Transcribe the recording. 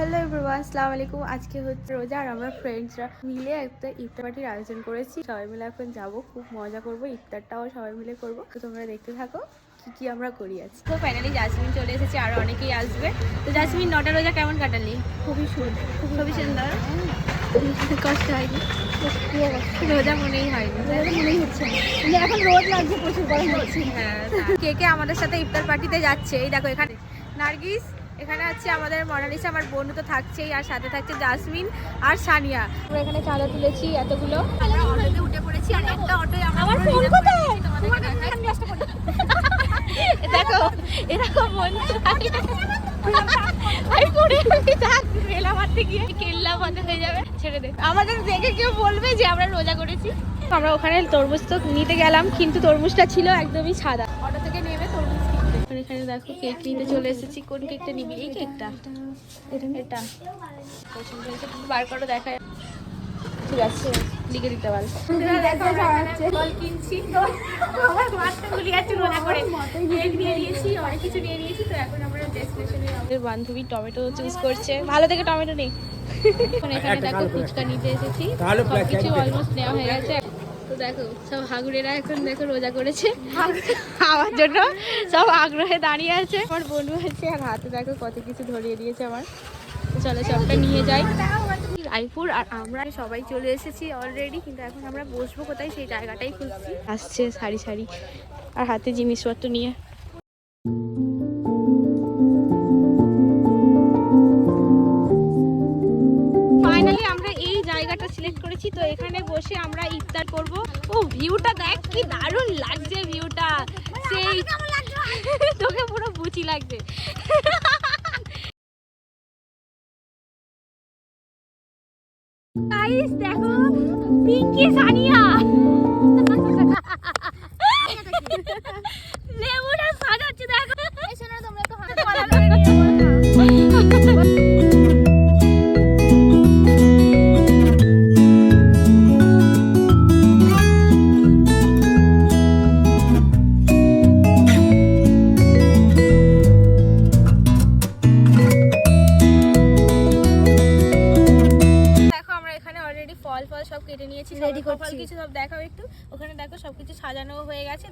Hello everyone, আসসালামু আলাইকুম। আজকে হচ্ছে রোজা আর আমরা ফ্রেন্ডসরা মিলে একটা ইফতার পার্টির আয়োজন করেছি। সবাই মিলে এখন যাব, খুব মজা করব, ইফতারটাও সবাই মিলে করব। তো তোমরা দেখতে থাকো কি আমরা করি আছি। তো ফাইনালি জাসমিন চলে এসেছে, আরো অনেকেই আসবে। তো জাসমিন, 9টা রোজা কেমন কাটালি? খুবই সুন্দর, খুবই সুন্দর। কষ্ট হয়নি? রোজা মনেই হয়নি, মনেই হচ্ছে না, এখন রোদ লাগছে, প্রচুর গরম হচ্ছে। হ্যাঁ, কে কে আমাদের সাথে ইফতার পার্টিতে যাচ্ছে? এই দেখো, এখানে নার্গিস, এখানে আছে আমাদের মনালিসা, আমার বন্ধু তো থাকছেই, আর সাথে থাকছে জাসমিন আর সানিয়া। আমরা এখানে চাঁদা তুলেছি এতগুলো, আমরা অটোতে উঠে পড়েছি, আর একটা অটোয় আমরা দেখো এরকম বন্ধু আমাদের দেখে কেউ বলবে যে আমরা রোজা করেছি। আমরা ওখানে তরমুজ তো নিতে গেলাম, কিন্তু তরমুজটা ছিল একদমই সাদা। অটো থেকে নেমে তরমুজ কিনতে। এখানে দেখো কেক নিতে চলে এসেছি। কোন কেকটা নিবি? এই কেকটা, এটা বার করে দেখায়। ঠিক আছে, লিখে দিতে পারো। কিনছি তো আমার মাথা গুলি আছে রোজা করে। কেক নিয়ে নিয়েছি, অনেক কিছু নিয়ে নিয়েছি। তো এখন আমরা ডেস্টিনেশনে আমাদের বান্ধবী টমেটো চুজ করছে। ভালো থেকে টমেটো নেই। এখানে দেখো ফুচকা নিতে এসেছি, সবকিছু অলমোস্ট নেওয়া হয়ে গেছে। তো দেখো সব হাগুড়েরা এখন দেখো রোজা করেছে আমার জন্য, সব আগ্রহে দাঁড়িয়ে আছে। আমার বন্ধু আছে, আর হাতে দেখো কত কিছু ধরিয়ে দিয়েছে আমার। চলো সবটা নিয়ে যাই। রায়পুর আর আমরা সবাই চলে এসেছি অলরেডি, কিন্তু এখন আমরা বসবো কোথায় সেই জায়গাটাই খুঁজছি। আসছে সারি সারি আর হাতে জিনিসপত্র নিয়ে। ফাইনালি আমরা এই জায়গাটা সিলেক্ট করেছি, তো এখানে বসে আমরা ইফতার করব। ও ভিউটা দেখ, কি দারুণ লাগছে ভিউটা, সেই তোকে পুরো বুচি লাগছে। গাইস দেখো, পিঙ্কি সানিয়া লেবুটা সাজাচ্ছে দেখো। এসো না তোমরা, তো হাত পালা ধরে নিয়ে ফল সব কেটে নিয়েছি, রেডি করছি। কিছু সব দেখাও একটু। ওখানে দেখো সবকিছু সাজানো হয়ে গেছে।